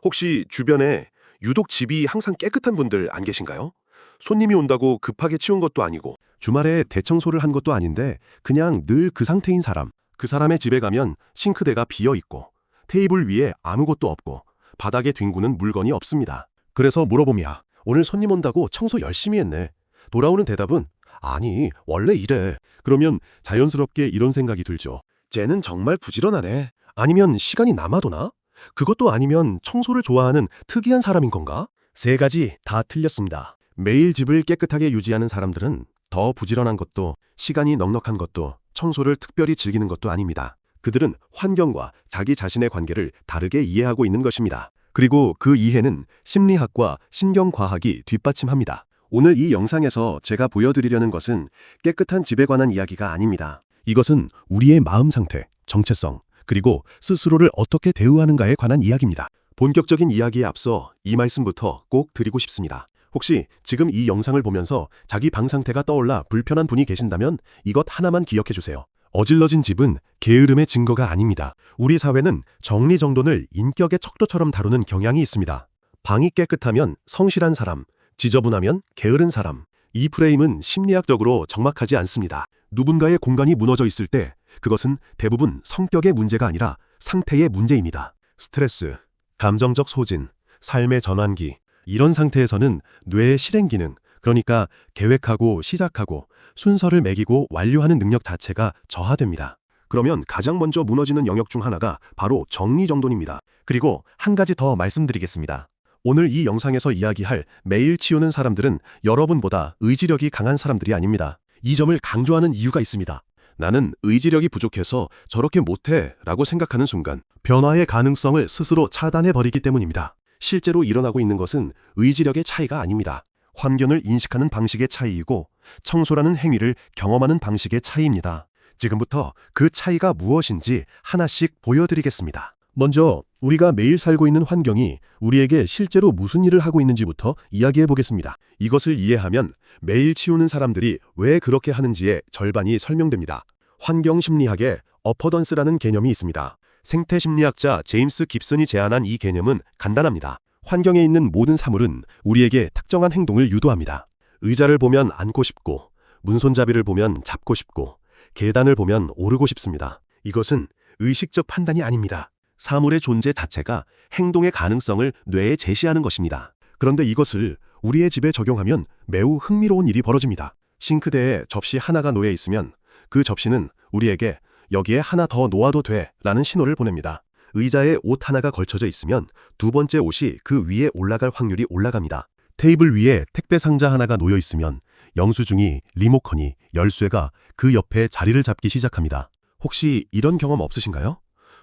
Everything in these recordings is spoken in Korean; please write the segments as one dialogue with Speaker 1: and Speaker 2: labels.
Speaker 1: 혹시 주변에 유독 집이 항상 깨끗한 분들 안 계신가요? 손님이 온다고 급하게 치운 것도 아니고 주말에 대청소를 한 것도 아닌데 그냥 늘 그 상태인 사람. 그 사람의 집에 가면 싱크대가 비어 있고 테이블 위에 아무것도 없고 바닥에 뒹구는 물건이 없습니다. 그래서 물어보면 오늘 손님 온다고 청소 열심히 했네. 돌아오는 대답은 아니 원래 이래. 그러면 자연스럽게 이런 생각이 들죠. 쟤는 정말 부지런하네. 아니면 시간이 남아도나? 그것도 아니면 청소를 좋아하는 특이한 사람인 건가? 세 가지 다 틀렸습니다. 매일 집을 깨끗하게 유지하는 사람들은 더 부지런한 것도 시간이 넉넉한 것도 청소를 특별히 즐기는 것도 아닙니다. 그들은 환경과 자기 자신의 관계를 다르게 이해하고 있는 것입니다. 그리고 그 이해는 심리학과 신경과학이 뒷받침합니다. 오늘 이 영상에서 제가 보여드리려는 것은 깨끗한 집에 관한 이야기가 아닙니다. 이것은 우리의 마음 상태, 정체성, 그리고 스스로를 어떻게 대우하는가에 관한 이야기입니다. 본격적인 이야기에 앞서 이 말씀부터 꼭 드리고 싶습니다. 혹시 지금 이 영상을 보면서 자기 방 상태가 떠올라 불편한 분이 계신다면 이것 하나만 기억해 주세요. 어질러진 집은 게으름의 증거가 아닙니다. 우리 사회는 정리정돈을 인격의 척도처럼 다루는 경향이 있습니다. 방이 깨끗하면 성실한 사람, 지저분하면 게으른 사람. 이 프레임은 심리학적으로 정확하지 않습니다. 누군가의 공간이 무너져 있을 때 그것은 대부분 성격의 문제가 아니라 상태의 문제입니다. 스트레스, 감정적 소진, 삶의 전환기. 이런 상태에서는 뇌의 실행 기능, 그러니까 계획하고 시작하고 순서를 매기고 완료하는 능력 자체가 저하됩니다. 그러면 가장 먼저 무너지는 영역 중 하나가 바로 정리정돈입니다. 그리고 한 가지 더 말씀드리겠습니다. 오늘 이 영상에서 이야기할 매일 치우는 사람들은 여러분보다 의지력이 강한 사람들이 아닙니다. 이 점을 강조하는 이유가 있습니다. 나는 의지력이 부족해서 저렇게 못해 라고 생각하는 순간 변화의 가능성을 스스로 차단해버리기 때문입니다. 실제로 일어나고 있는 것은 의지력의 차이가 아닙니다. 환경을 인식하는 방식의 차이이고 청소라는 행위를 경험하는 방식의 차이입니다. 지금부터 그 차이가 무엇인지 하나씩 보여드리겠습니다. 먼저 우리가 매일 살고 있는 환경이 우리에게 실제로 무슨 일을 하고 있는지부터 이야기해 보겠습니다. 이것을 이해하면 매일 치우는 사람들이 왜 그렇게 하는지의 절반이 설명됩니다. 환경심리학에 어퍼던스라는 개념이 있습니다. 생태심리학자 제임스 깁슨이 제안한 이 개념은 간단합니다. 환경에 있는 모든 사물은 우리에게 특정한 행동을 유도합니다. 의자를 보면 앉고 싶고, 문손잡이를 보면 잡고 싶고, 계단을 보면 오르고 싶습니다. 이것은 의식적 판단이 아닙니다. 사물의 존재 자체가 행동의 가능성을 뇌에 제시하는 것입니다. 그런데 이것을 우리의 집에 적용하면 매우 흥미로운 일이 벌어집니다. 싱크대에 접시 하나가 놓여 있으면 그 접시는 우리에게 여기에 하나 더 놓아도 돼 라는 신호를 보냅니다. 의자에 옷 하나가 걸쳐져 있으면 두 번째 옷이 그 위에 올라갈 확률이 올라갑니다. 테이블 위에 택배 상자 하나가 놓여 있으면 영수증이, 리모컨이, 열쇠가 그 옆에 자리를 잡기 시작합니다. 혹시 이런 경험 없으신가요?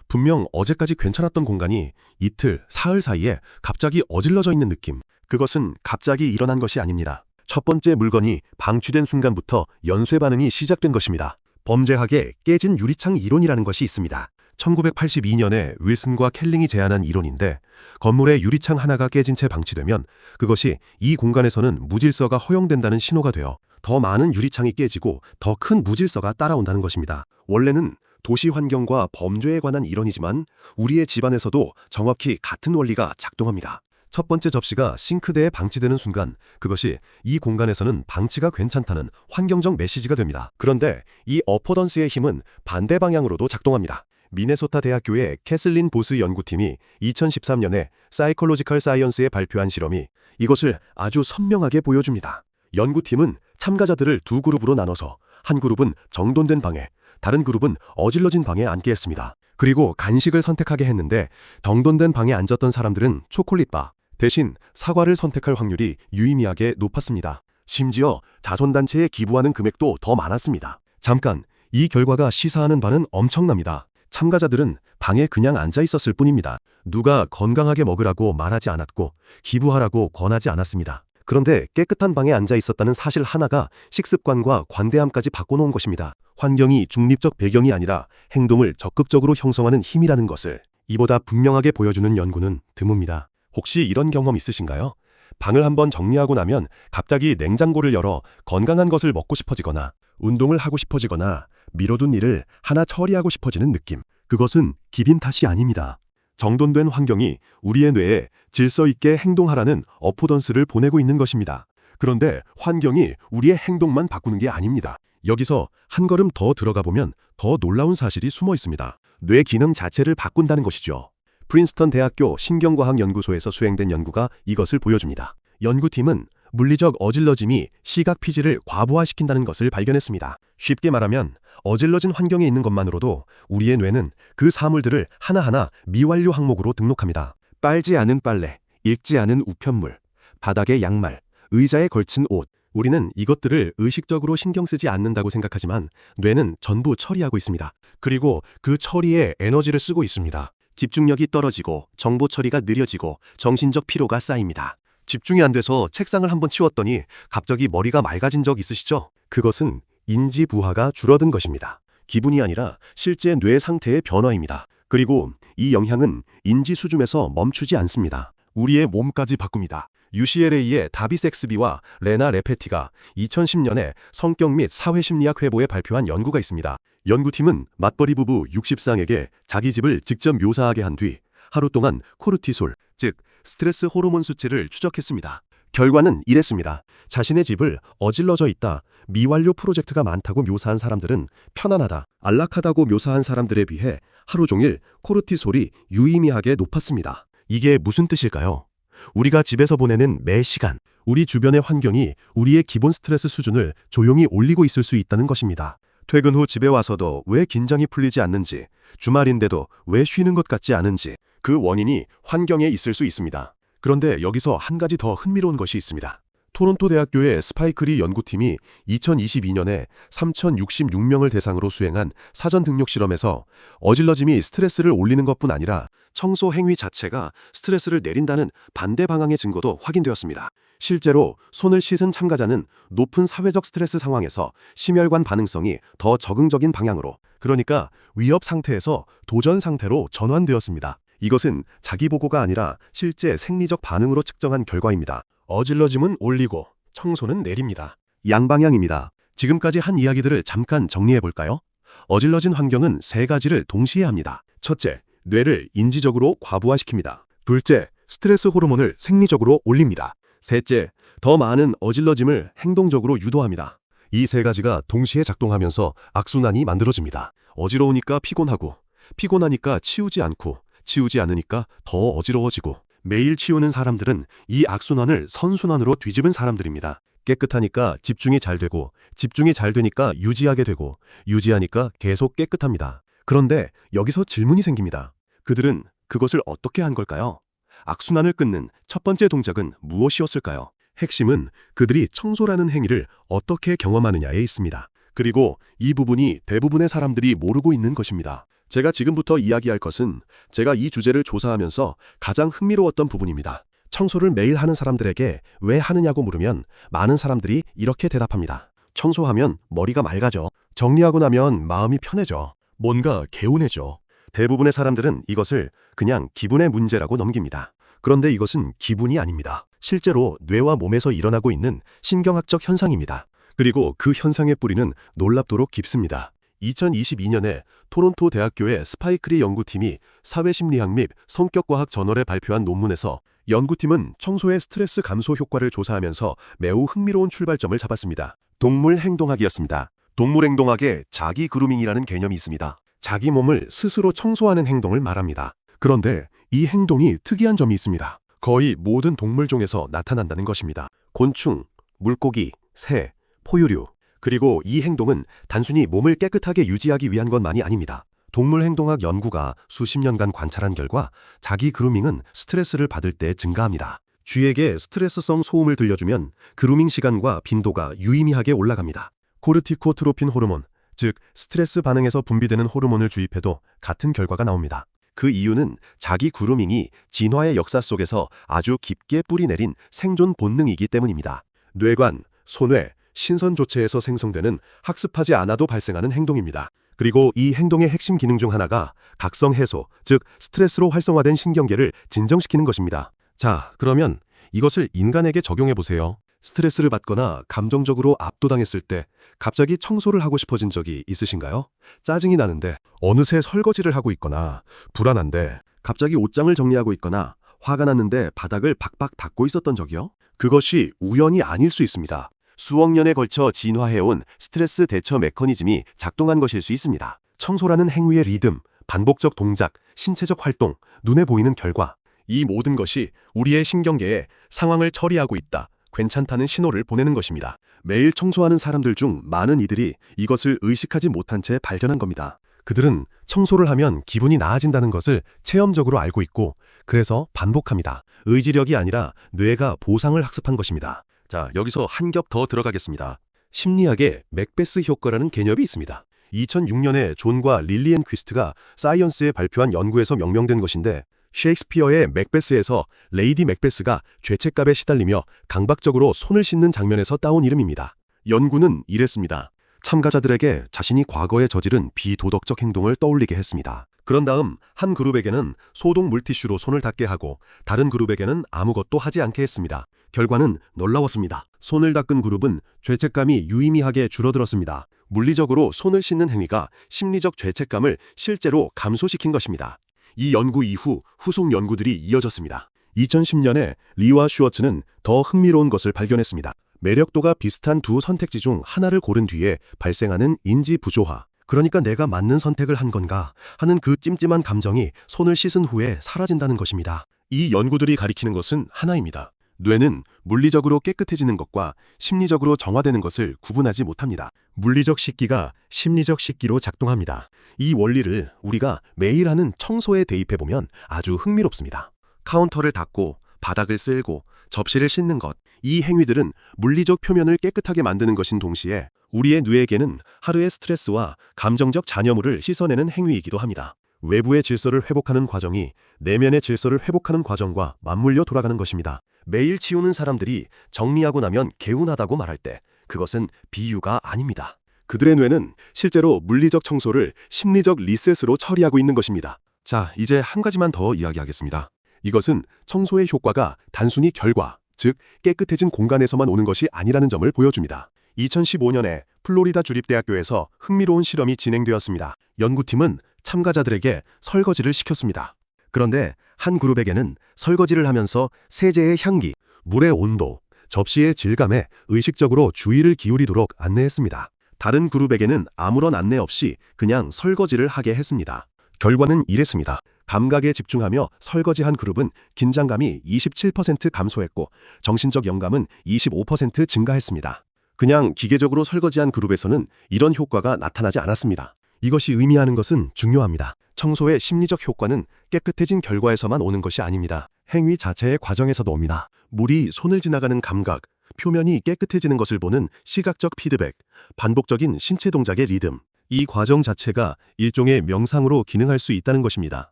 Speaker 1: 분명 어제까지 괜찮았던 공간이 이틀, 사흘 사이에 갑자기 어질러져 있는 느낌. 그것은 갑자기 일어난 것이 아닙니다. 첫 번째 물건이 방치된 순간부터 연쇄 반응이 시작된 것입니다. 범죄학에 깨진 유리창 이론이라는 것이 있습니다. 1982년에 윌슨과 켈링이 제안한 이론인데 건물의 유리창 하나가 깨진 채 방치되면 그것이 이 공간에서는 무질서가 허용된다는 신호가 되어 더 많은 유리창이 깨지고 더 큰 무질서가 따라온다는 것입니다. 원래는 도시 환경과 범죄에 관한 이론이지만 우리의 집안에서도 정확히 같은 원리가 작동합니다. 첫 번째 접시가 싱크대에 방치되는 순간 그것이 이 공간에서는 방치가 괜찮다는 환경적 메시지가 됩니다. 그런데 이 어퍼던스의 힘은 반대 방향으로도 작동합니다. 미네소타 대학교의 캐슬린 보스 연구팀이 2013년에 사이콜로지컬 사이언스에 발표한 실험이 이것을 아주 선명하게 보여줍니다. 연구팀은 참가자들을 두 그룹으로 나눠서 한 그룹은 정돈된 방에, 다른 그룹은 어질러진 방에 앉게 했습니다. 그리고 간식을 선택하게 했는데 정돈된 방에 앉았던 사람들은 초콜릿바 대신 사과를 선택할 확률이 유의미하게 높았습니다. 심지어 자선단체에 기부하는 금액도 더 많았습니다. 잠깐, 이 결과가 시사하는 바는 엄청납니다. 참가자들은 방에 그냥 앉아 있었을 뿐입니다. 누가 건강하게 먹으라고 말하지 않았고 기부하라고 권하지 않았습니다. 그런데 깨끗한 방에 앉아 있었다는 사실 하나가 식습관과 관대함까지 바꿔놓은 것입니다. 환경이 중립적 배경이 아니라 행동을 적극적으로 형성하는 힘이라는 것을 이보다 분명하게 보여주는 연구는 드뭅니다. 혹시 이런 경험 있으신가요? 방을 한번 정리하고 나면 갑자기 냉장고를 열어 건강한 것을 먹고 싶어지거나 운동을 하고 싶어지거나 미뤄둔 일을 하나 처리하고 싶어지는 느낌. 그것은 기빈 탓이 아닙니다. 정돈된 환경이 우리의 뇌에 질서 있게 행동하라는 어포던스를 보내고 있는 것입니다. 그런데 환경이 우리의 행동만 바꾸는 게 아닙니다. 여기서 한 걸음 더 들어가 보면 더 놀라운 사실이 숨어 있습니다. 뇌 기능 자체를 바꾼다는 것이죠. 프린스턴 대학교 신경과학연구소에서 수행된 연구가 이것을 보여줍니다. 연구팀은 물리적 어질러짐이 시각 피지를 과부하시킨다는 것을 발견했습니다. 쉽게 말하면 어질러진 환경에 있는 것만으로도 우리의 뇌는 그 사물들을 하나하나 미완료 항목으로 등록합니다. 빨지 않은 빨래, 읽지 않은 우편물, 바닥의 양말, 의자에 걸친 옷. 우리는 이것들을 의식적으로 신경 쓰지 않는다고 생각하지만 뇌는 전부 처리하고 있습니다. 그리고 그 처리에 에너지를 쓰고 있습니다. 집중력이 떨어지고 정보 처리가 느려지고 정신적 피로가 쌓입니다. 집중이 안 돼서 책상을 한번 치웠더니 갑자기 머리가 맑아진 적 있으시죠? 그것은 인지 부하가 줄어든 것입니다. 기분이 아니라 실제 뇌 상태의 변화입니다. 그리고 이 영향은 인지 수준에서 멈추지 않습니다. 우리의 몸까지 바꿉니다. UCLA의 다비 섹스비와 레나 레페티가 2010년에 성격 및 사회심리학 회보에 발표한 연구가 있습니다. 연구팀은 맞벌이 부부 60쌍에게 자기 집을 직접 묘사하게 한 뒤 하루 동안 코르티솔, 즉 스트레스 호르몬 수치를 추적했습니다. 결과는 이랬습니다. 자신의 집을 어질러져 있다, 미완료 프로젝트가 많다고 묘사한 사람들은 편안하다, 안락하다고 묘사한 사람들에 비해 하루 종일 코르티솔이 유의미하게 높았습니다. 이게 무슨 뜻일까요? 우리가 집에서 보내는 매 시간, 우리 주변의 환경이 우리의 기본 스트레스 수준을 조용히 올리고 있을 수 있다는 것입니다. 퇴근 후 집에 와서도 왜 긴장이 풀리지 않는지, 주말인데도 왜 쉬는 것 같지 않은지, 그 원인이 환경에 있을 수 있습니다. 그런데 여기서 한 가지 더 흥미로운 것이 있습니다. 토론토 대학교의 스파이크리 연구팀이 2022년에 3,066명을 대상으로 수행한 사전 등록 실험에서 어질러짐이 스트레스를 올리는 것뿐 아니라 청소 행위 자체가 스트레스를 내린다는 반대 방향의 증거도 확인되었습니다. 실제로 손을 씻은 참가자는 높은 사회적 스트레스 상황에서 심혈관 반응성이 더 적응적인 방향으로, 그러니까 위협 상태에서 도전 상태로 전환되었습니다. 이것은 자기보고가 아니라 실제 생리적 반응으로 측정한 결과입니다. 어질러짐은 올리고 청소는 내립니다. 양방향입니다. 지금까지 한 이야기들을 잠깐 정리해 볼까요? 어질러진 환경은 세 가지를 동시에 합니다. 첫째, 뇌를 인지적으로 과부하시킵니다. 둘째, 스트레스 호르몬을 생리적으로 올립니다. 셋째, 더 많은 어질러짐을 행동적으로 유도합니다. 이 세 가지가 동시에 작동하면서 악순환이 만들어집니다. 어지러우니까 피곤하고, 피곤하니까 치우지 않고, 치우지 않으니까 더 어지러워지고, 매일 치우는 사람들은 이 악순환을 선순환으로 뒤집은 사람들입니다. 깨끗하니까 집중이 잘 되고, 집중이 잘 되니까 유지하게 되고, 유지하니까 계속 깨끗합니다. 그런데 여기서 질문이 생깁니다. 그들은 그것을 어떻게 한 걸까요? 악순환을 끊는 첫 번째 동작은 무엇이었을까요? 핵심은 그들이 청소라는 행위를 어떻게 경험하느냐에 있습니다. 그리고 이 부분이 대부분의 사람들이 모르고 있는 것입니다. 제가 지금부터 이야기할 것은 제가 이 주제를 조사하면서 가장 흥미로웠던 부분입니다. 청소를 매일 하는 사람들에게 왜 하느냐고 물으면 많은 사람들이 이렇게 대답합니다. 청소하면 머리가 맑아져. 정리하고 나면 마음이 편해져. 뭔가 개운해져. 대부분의 사람들은 이것을 그냥 기분의 문제라고 넘깁니다. 그런데 이것은 기분이 아닙니다. 실제로 뇌와 몸에서 일어나고 있는 신경학적 현상입니다. 그리고 그 현상의 뿌리는 놀랍도록 깊습니다. 2022년에 토론토 대학교의 스파이크리 연구팀이 사회심리학 및 성격과학 저널에 발표한 논문에서 연구팀은 청소의 스트레스 감소 효과를 조사하면서 매우 흥미로운 출발점을 잡았습니다. 동물 행동학이었습니다. 동물 행동학에 자기 그루밍이라는 개념이 있습니다. 자기 몸을 스스로 청소하는 행동을 말합니다. 그런데 이 행동이 특이한 점이 있습니다. 거의 모든 동물종에서 나타난다는 것입니다. 곤충, 물고기, 새, 포유류. 그리고 이 행동은 단순히 몸을 깨끗하게 유지하기 위한 것만이 아닙니다. 동물행동학 연구가 수십 년간 관찰한 결과 자기 그루밍은 스트레스를 받을 때 증가합니다. 쥐에게 스트레스성 소음을 들려주면 그루밍 시간과 빈도가 유의미하게 올라갑니다. 코르티코트로핀 호르몬, 즉 스트레스 반응에서 분비되는 호르몬을 주입해도 같은 결과가 나옵니다. 그 이유는 자기 그루밍이 진화의 역사 속에서 아주 깊게 뿌리내린 생존 본능이기 때문입니다. 뇌관, 소뇌, 신선 조체에서 생성되는 학습하지 않아도 발생하는 행동입니다. 그리고 이 행동의 핵심 기능 중 하나가 각성 해소, 즉 스트레스로 활성화된 신경계를 진정시키는 것입니다. 자, 그러면 이것을 인간에게 적용해 보세요. 스트레스를 받거나 감정적으로 압도당했을 때 갑자기 청소를 하고 싶어진 적이 있으신가요? 짜증이 나는데 어느새 설거지를 하고 있거나 불안한데 갑자기 옷장을 정리하고 있거나 화가 났는데 바닥을 박박 닦고 있었던 적이요? 그것이 우연이 아닐 수 있습니다. 수억 년에 걸쳐 진화해온 스트레스 대처 메커니즘이 작동한 것일 수 있습니다. 청소라는 행위의 리듬, 반복적 동작, 신체적 활동, 눈에 보이는 결과, 이 모든 것이 우리의 신경계에 상황을 처리하고 있다, 괜찮다는 신호를 보내는 것입니다. 매일 청소하는 사람들 중 많은 이들이 이것을 의식하지 못한 채 발견한 겁니다. 그들은 청소를 하면 기분이 나아진다는 것을 체험적으로 알고 있고 그래서 반복합니다. 의지력이 아니라 뇌가 보상을 학습한 것입니다. 자, 여기서 한 겹 더 들어가겠습니다. 심리학에 맥베스 효과라는 개념이 있습니다. 2006년에 존과 릴리앤 퀴스트가 사이언스에 발표한 연구에서 명명된 것인데 셰익스피어의 맥베스에서 레이디 맥베스가 죄책감에 시달리며 강박적으로 손을 씻는 장면에서 따온 이름입니다. 연구는 이랬습니다. 참가자들에게 자신이 과거에 저지른 비도덕적 행동을 떠올리게 했습니다. 그런 다음 한 그룹에게는 소독 물티슈로 손을 닦게 하고 다른 그룹에게는 아무것도 하지 않게 했습니다. 결과는 놀라웠습니다. 손을 닦은 그룹은 죄책감이 유의미하게 줄어들었습니다. 물리적으로 손을 씻는 행위가 심리적 죄책감을 실제로 감소시킨 것입니다. 이 연구 이후 후속 연구들이 이어졌습니다. 2010년에 리와 슈워츠는 더 흥미로운 것을 발견했습니다. 매력도가 비슷한 두 선택지 중 하나를 고른 뒤에 발생하는 인지 부조화, 그러니까 내가 맞는 선택을 한 건가 하는 그 찜찜한 감정이 손을 씻은 후에 사라진다는 것입니다. 이 연구들이 가리키는 것은 하나입니다. 뇌는 물리적으로 깨끗해지는 것과 심리적으로 정화되는 것을 구분하지 못합니다. 물리적 씻기가 심리적 씻기로 작동합니다. 이 원리를 우리가 매일 하는 청소에 대입해보면 아주 흥미롭습니다. 카운터를 닦고 바닥을 쓸고 접시를 씻는 것, 이 행위들은 물리적 표면을 깨끗하게 만드는 것인 동시에 우리의 뇌에게는 하루의 스트레스와 감정적 잔여물을 씻어내는 행위이기도 합니다. 외부의 질서를 회복하는 과정이 내면의 질서를 회복하는 과정과 맞물려 돌아가는 것입니다. 매일 치우는 사람들이 정리하고 나면 개운하다고 말할 때 그것은 비유가 아닙니다. 그들의 뇌는 실제로 물리적 청소를 심리적 리셋으로 처리하고 있는 것입니다. 자, 이제 한 가지만 더 이야기하겠습니다. 이것은 청소의 효과가 단순히 결과, 즉 깨끗해진 공간에서만 오는 것이 아니라는 점을 보여줍니다. 2015년에 플로리다 주립대학교에서 흥미로운 실험이 진행되었습니다. 연구팀은 참가자들에게 설거지를 시켰습니다. 그런데 한 그룹에게는 설거지를 하면서 세제의 향기, 물의 온도, 접시의 질감에 의식적으로 주의를 기울이도록 안내했습니다. 다른 그룹에게는 아무런 안내 없이 그냥 설거지를 하게 했습니다. 결과는 이랬습니다. 감각에 집중하며 설거지한 그룹은 긴장감이 27% 감소했고 정신적 영감은 25% 증가했습니다. 그냥 기계적으로 설거지한 그룹에서는 이런 효과가 나타나지 않았습니다. 이것이 의미하는 것은 중요합니다. 청소의 심리적 효과는 깨끗해진 결과에서만 오는 것이 아닙니다. 행위 자체의 과정에서도 옵니다. 물이 손을 지나가는 감각, 표면이 깨끗해지는 것을 보는 시각적 피드백, 반복적인 신체 동작의 리듬, 이 과정 자체가 일종의 명상으로 기능할 수 있다는 것입니다.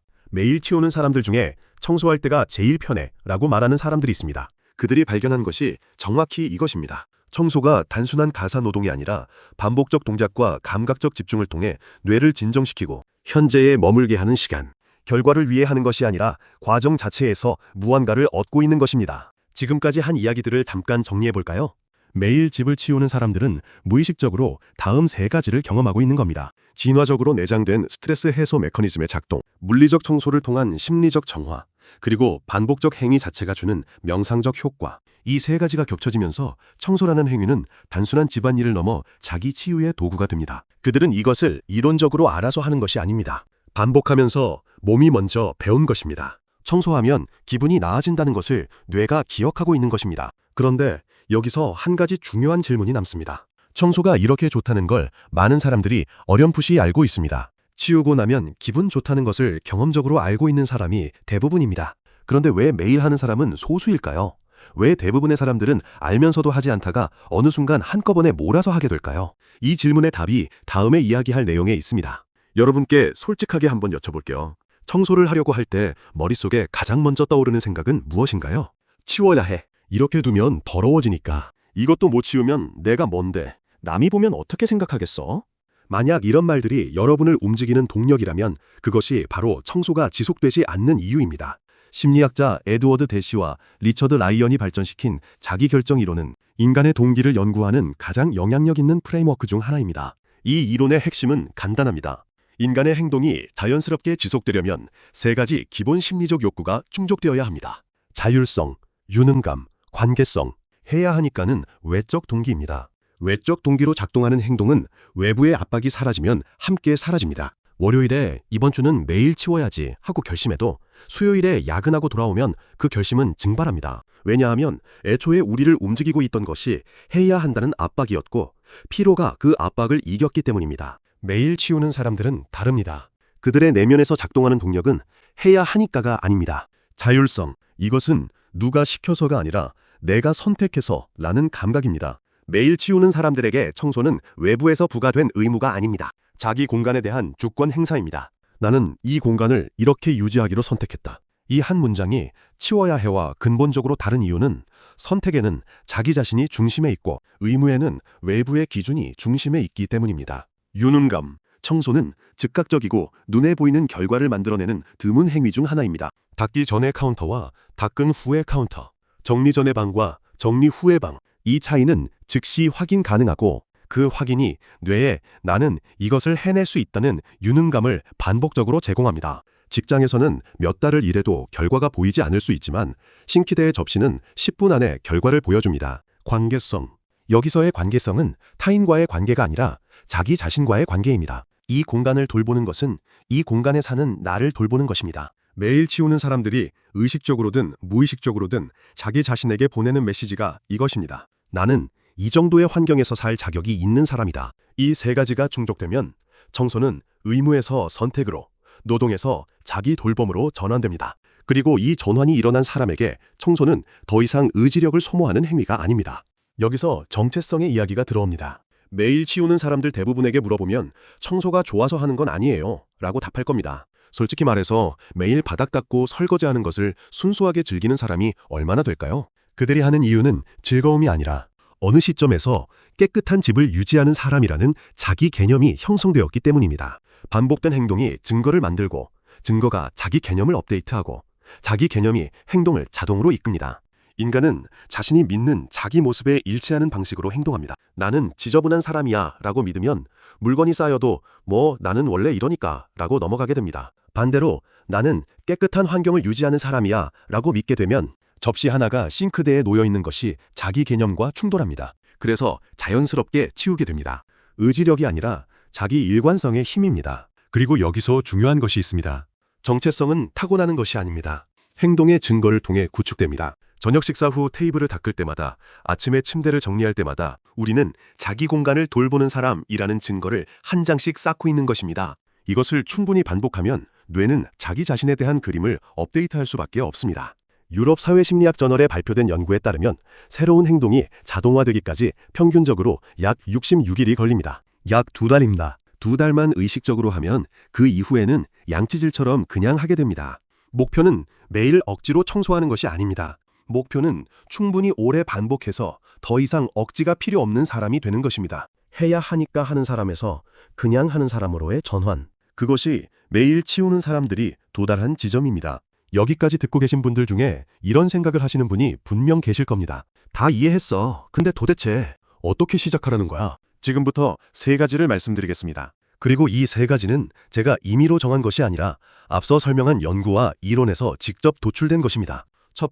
Speaker 1: 매일 치우는 사람들 중에 청소할 때가 제일 편해 라고 말하는 사람들이 있습니다. 그들이 발견한 것이 정확히 이것입니다. 청소가 단순한 가사 노동이 아니라 반복적 동작과 감각적 집중을 통해 뇌를 진정시키고 현재에 머물게 하는 시간, 결과를 위해 하는 것이 아니라 과정 자체에서 무언가를 얻고 있는 것입니다. 지금까지 한 이야기들을 잠깐 정리해볼까요? 매일 집을 치우는 사람들은 무의식적으로 다음 세 가지를 경험하고 있는 겁니다. 진화적으로 내장된 스트레스 해소 메커니즘의 작동, 물리적 청소를 통한 심리적 정화, 그리고 반복적 행위 자체가 주는 명상적 효과. 이 세 가지가 겹쳐지면서 청소라는 행위는 단순한 집안일을 넘어 자기 치유의 도구가 됩니다. 그들은 이것을 이론적으로 알아서 하는 것이 아닙니다. 반복하면서 몸이 먼저 배운 것입니다. 청소하면 기분이 나아진다는 것을 뇌가 기억하고 있는 것입니다. 그런데 여기서 한 가지 중요한 질문이 남습니다. 청소가 이렇게 좋다는 걸 많은 사람들이 어렴풋이 알고 있습니다. 치우고 나면 기분 좋다는 것을 경험적으로 알고 있는 사람이 대부분입니다. 그런데 왜 매일 하는 사람은 소수일까요? 왜 대부분의 사람들은 알면서도 하지 않다가 어느 순간 한꺼번에 몰아서 하게 될까요? 이 질문의 답이 다음에 이야기할 내용에 있습니다. 여러분께 솔직하게 한번 여쭤볼게요. 청소를 하려고 할 때 머릿속에 가장 먼저 떠오르는 생각은 무엇인가요? 치워야 해. 이렇게 두면 더러워지니까. 이것도 못 치우면 내가 뭔데? 남이 보면 어떻게 생각하겠어? 만약 이런 말들이 여러분을 움직이는 동력이라면 그것이 바로 청소가 지속되지 않는 이유입니다. 심리학자 에드워드 대시와 리처드 라이언이 발전시킨 자기결정 이론은 인간의 동기를 연구하는 가장 영향력 있는 프레임워크 중 하나입니다. 이 이론의 핵심은 간단합니다. 인간의 행동이 자연스럽게 지속되려면 세 가지 기본 심리적 욕구가 충족되어야 합니다. 자율성, 유능감, 관계성. 해야 하니까는 외적 동기입니다. 외적 동기로 작동하는 행동은 외부의 압박이 사라지면 함께 사라집니다. 월요일에 이번 주는 매일 치워야지 하고 결심해도 수요일에 야근하고 돌아오면 그 결심은 증발합니다. 왜냐하면 애초에 우리를 움직이고 있던 것이 해야 한다는 압박이었고 피로가 그 압박을 이겼기 때문입니다. 매일 치우는 사람들은 다릅니다. 그들의 내면에서 작동하는 동력은 해야 하니까가 아닙니다. 자율성, 이것은 누가 시켜서가 아니라 내가 선택해서 라는 감각입니다. 매일 치우는 사람들에게 청소는 외부에서 부과된 의무가 아닙니다. 자기 공간에 대한 주권 행사입니다. 나는 이 공간을 이렇게 유지하기로 선택했다. 이 한 문장이 치워야 해와 근본적으로 다른 이유는 선택에는 자기 자신이 중심에 있고 의무에는 외부의 기준이 중심에 있기 때문입니다. 유능감, 청소는 즉각적이고 눈에 보이는 결과를 만들어내는 드문 행위 중 하나입니다. 닦기 전의 카운터와 닦은 후의 카운터, 정리 전의 방과 정리 후의 방. 이 차이는 즉시 확인 가능하고 그 확인이 뇌에 나는 이것을 해낼 수 있다는 유능감을 반복적으로 제공합니다. 직장에서는 몇 달을 일해도 결과가 보이지 않을 수 있지만 싱크대의 접시는 10분 안에 결과를 보여줍니다. 관계성. 여기서의 관계성은 타인과의 관계가 아니라 자기 자신과의 관계입니다. 이 공간을 돌보는 것은 이 공간에 사는 나를 돌보는 것입니다. 매일 치우는 사람들이 의식적으로든 무의식적으로든 자기 자신에게 보내는 메시지가 이것입니다. 나는 이 정도의 환경에서 살 자격이 있는 사람이다. 이 세 가지가 충족되면 청소는 의무에서 선택으로, 노동에서 자기 돌봄으로 전환됩니다. 그리고 이 전환이 일어난 사람에게 청소는 더 이상 의지력을 소모하는 행위가 아닙니다. 여기서 정체성의 이야기가 들어옵니다. 매일 치우는 사람들 대부분에게 물어보면 청소가 좋아서 하는 건 아니에요 라고 답할 겁니다. 솔직히 말해서 매일 바닥 닦고 설거지하는 것을 순수하게 즐기는 사람이 얼마나 될까요? 그들이 하는 이유는 즐거움이 아니라 어느 시점에서 깨끗한 집을 유지하는 사람이라는 자기 개념이 형성되었기 때문입니다. 반복된 행동이 증거를 만들고 증거가 자기 개념을 업데이트하고 자기 개념이 행동을 자동으로 이끕니다. 인간은 자신이 믿는 자기 모습에 일치하는 방식으로 행동합니다. 나는 지저분한 사람이야 라고 믿으면 물건이 쌓여도 나는 원래 이러니까 라고 넘어가게 됩니다. 반대로 나는 깨끗한 환경을 유지하는 사람이야 라고 믿게 되면 접시 하나가 싱크대에 놓여 있는 것이 자기 개념과 충돌합니다. 그래서 자연스럽게 치우게 됩니다. 의지력이 아니라 자기 일관성의 힘입니다. 그리고 여기서 중요한 것이 있습니다. 정체성은 타고나는 것이 아닙니다. 행동의 증거를 통해 구축됩니다. 저녁 식사 후 테이블을 닦을 때마다, 아침에 침대를 정리할 때마다 우리는 자기 공간을 돌보는 사람이라는 증거를 한 장씩 쌓고 있는 것입니다. 이것을 충분히 반복하면 뇌는 자기 자신에 대한 그림을 업데이트할 수밖에 없습니다. 유럽 사회심리학 저널에 발표된 연구에 따르면 새로운 행동이 자동화되기까지 평균적으로 약 66일이 걸립니다. 약 2달입니다. 2달만 의식적으로 하면 그 이후에는 양치질처럼 그냥 하게 됩니다. 목표는 매일 억지로 청소하는 것이 아닙니다. 목표는 충분히 오래 반복해서 더 이상 억지가 필요 없는 사람이 되는 것입니다. 해야 하니까 하는 사람에서 그냥 하는 사람으로의 전환. 그것이 매일 치우는 사람들이 도달한 지점입니다. 여기까지 듣고 계신 분들 중에 이런 생각을 하시는 분이 분명 계실 겁니다. 다 이해했어. 근데 도대체 어떻게 시작하라는 거야? 지금부터 세 가지를 말씀드리겠습니다. 그리고 이 세 가지는 제가 임의로 정한 것이 아니라 앞서 설명한 연구와 이론에서 직접 도출된 것입니다. 첫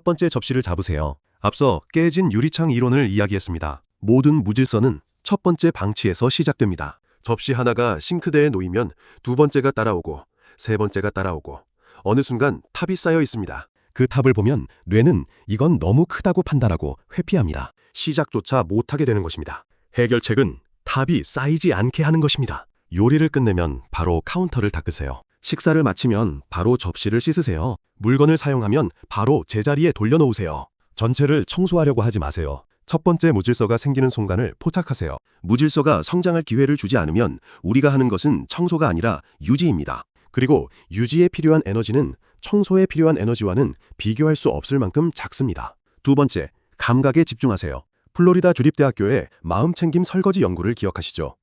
Speaker 1: 번째 접시를 잡으세요. 앞서 깨진 유리창 이론을 이야기했습니다. 모든 무질서는 첫 번째 방치에서 시작됩니다. 접시 하나가 싱크대에 놓이면 두 번째가 따라오고 세 번째가 따라오고 어느 순간 탑이 쌓여 있습니다. 그 탑을 보면 뇌는 이건 너무 크다고 판단하고 회피합니다. 시작조차 못하게 되는 것입니다. 해결책은 탑이 쌓이지 않게 하는 것입니다. 요리를 끝내면 바로 카운터를 닦으세요. 식사를 마치면 바로 접시를 씻으세요. 물건을 사용하면 바로 제자리에 돌려놓으세요. 전체를 청소하려고 하지 마세요. 첫 번째 무질서가 생기는 순간을 포착하세요. 무질서가 성장할 기회를 주지 않으면 우리가 하는 것은 청소가 아니라 유지입니다. 그리고 유지에 필요한 에너지는 청소에 필요한 에너지와는 비교할 수 없을 만큼 작습니다. 두 번째, 감각에 집중하세요. 플로리다 주립대학교의 마음챙김 설거지 연구를 기억하시죠?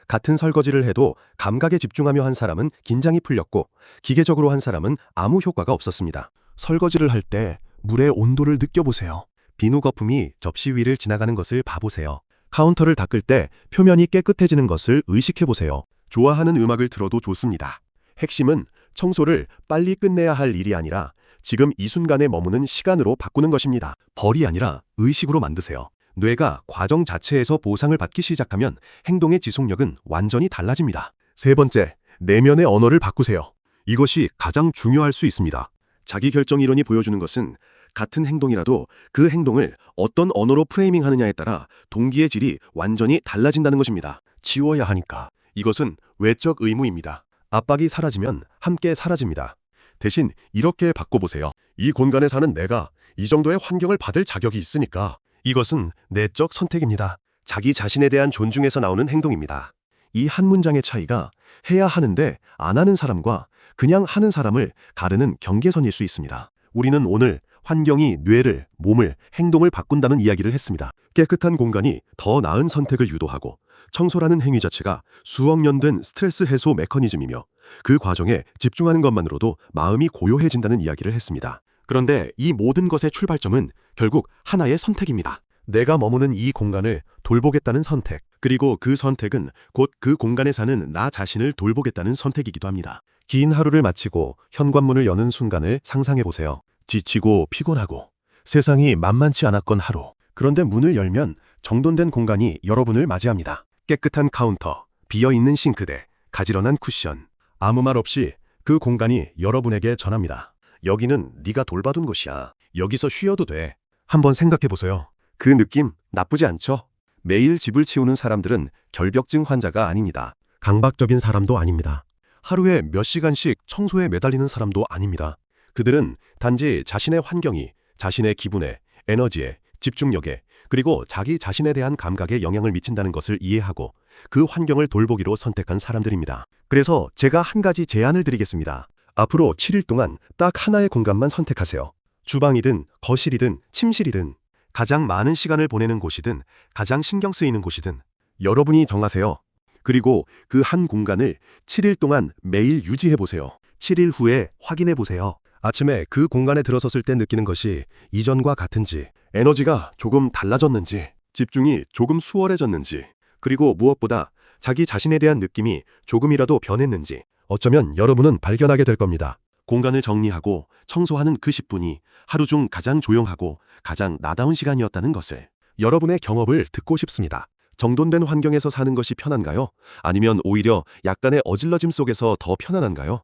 Speaker 1: 같은 설거지를 해도 감각에 집중하며 한 사람은 긴장이 풀렸고 기계적으로 한 사람은 아무 효과가 없었습니다. 설거지를 할 때 물의 온도를 느껴보세요. 비누 거품이 접시 위를 지나가는 것을 봐보세요. 카운터를 닦을 때 표면이 깨끗해지는 것을 의식해보세요. 좋아하는 음악을 들어도 좋습니다. 핵심은 청소를 빨리 끝내야 할 일이 아니라 지금 이 순간에 머무는 시간으로 바꾸는 것입니다. 벌이 아니라 의식으로 만드세요. 뇌가 과정 자체에서 보상을 받기 시작하면 행동의 지속력은 완전히 달라집니다. 세 번째, 내면의 언어를 바꾸세요. 이것이 가장 중요할 수 있습니다. 자기결정 이론이 보여주는 것은 같은 행동이라도 그 행동을 어떤 언어로 프레이밍하느냐에 따라 동기의 질이 완전히 달라진다는 것입니다. 지워야 하니까. 이것은 외적 의무입니다. 압박이 사라지면 함께 사라집니다. 대신 이렇게 바꿔보세요. 이 공간에 사는 내가 이 정도의 환경을 받을 자격이 있으니까. 이것은 내적 선택입니다. 자기 자신에 대한 존중에서 나오는 행동입니다. 이 한 문장의 차이가 해야 하는데 안 하는 사람과 그냥 하는 사람을 가르는 경계선일 수 있습니다. 우리는 오늘 환경이 뇌를, 몸을, 행동을 바꾼다는 이야기를 했습니다. 깨끗한 공간이 더 나은 선택을 유도하고 청소라는 행위 자체가 수억 년 된 스트레스 해소 메커니즘이며 그 과정에 집중하는 것만으로도 마음이 고요해진다는 이야기를 했습니다. 그런데 이 모든 것의 출발점은 결국 하나의 선택입니다. 내가 머무는 이 공간을 돌보겠다는 선택, 그리고 그 선택은 곧 그 공간에 사는 나 자신을 돌보겠다는 선택이기도 합니다. 긴 하루를 마치고 현관문을 여는 순간을 상상해보세요. 지치고 피곤하고 세상이 만만치 않았건 하루. 그런데 문을 열면 정돈된 공간이 여러분을 맞이합니다. 깨끗한 카운터, 비어있는 싱크대, 가지런한 쿠션. 아무 말 없이 그 공간이 여러분에게 전합니다. 여기는 네가 돌봐둔 곳이야. 여기서 쉬어도 돼. 한번 생각해보세요. 그 느낌 나쁘지 않죠? 매일 집을 치우는 사람들은 결벽증 환자가 아닙니다. 강박적인 사람도 아닙니다. 하루에 몇 시간씩 청소에 매달리는 사람도 아닙니다. 그들은 단지 자신의 환경이 자신의 기분에, 에너지에, 집중력에, 그리고 자기 자신에 대한 감각에 영향을 미친다는 것을 이해하고 그 환경을 돌보기로 선택한 사람들입니다. 그래서 제가 한 가지 제안을 드리겠습니다. 앞으로 7일 동안 딱 하나의 공간만 선택하세요. 주방이든 거실이든 침실이든 가장 많은 시간을 보내는 곳이든 가장 신경 쓰이는 곳이든 여러분이 정하세요. 그리고 그 한 공간을 7일 동안 매일 유지해보세요. 7일 후에 확인해보세요. 아침에 그 공간에 들어섰을 때 느끼는 것이 이전과 같은지, 에너지가 조금 달라졌는지, 집중이 조금 수월해졌는지, 그리고 무엇보다 자기 자신에 대한 느낌이 조금이라도 변했는지 어쩌면 여러분은 발견하게 될 겁니다. 공간을 정리하고 청소하는 그 10분이 하루 중 가장 조용하고 가장 나다운 시간이었다는 것을 여러분의 경험을 듣고 싶습니다. 정돈된 환경에서 사는 것이 편한가요? 아니면 오히려 약간의 어질러짐 속에서 더 편안한가요?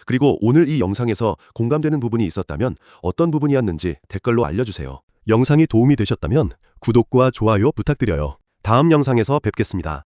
Speaker 1: 그리고 오늘 이 영상에서 공감되는 부분이 있었다면 어떤 부분이었는지 댓글로 알려주세요. 영상이 도움이 되셨다면 구독과 좋아요 부탁드려요. 다음 영상에서 뵙겠습니다.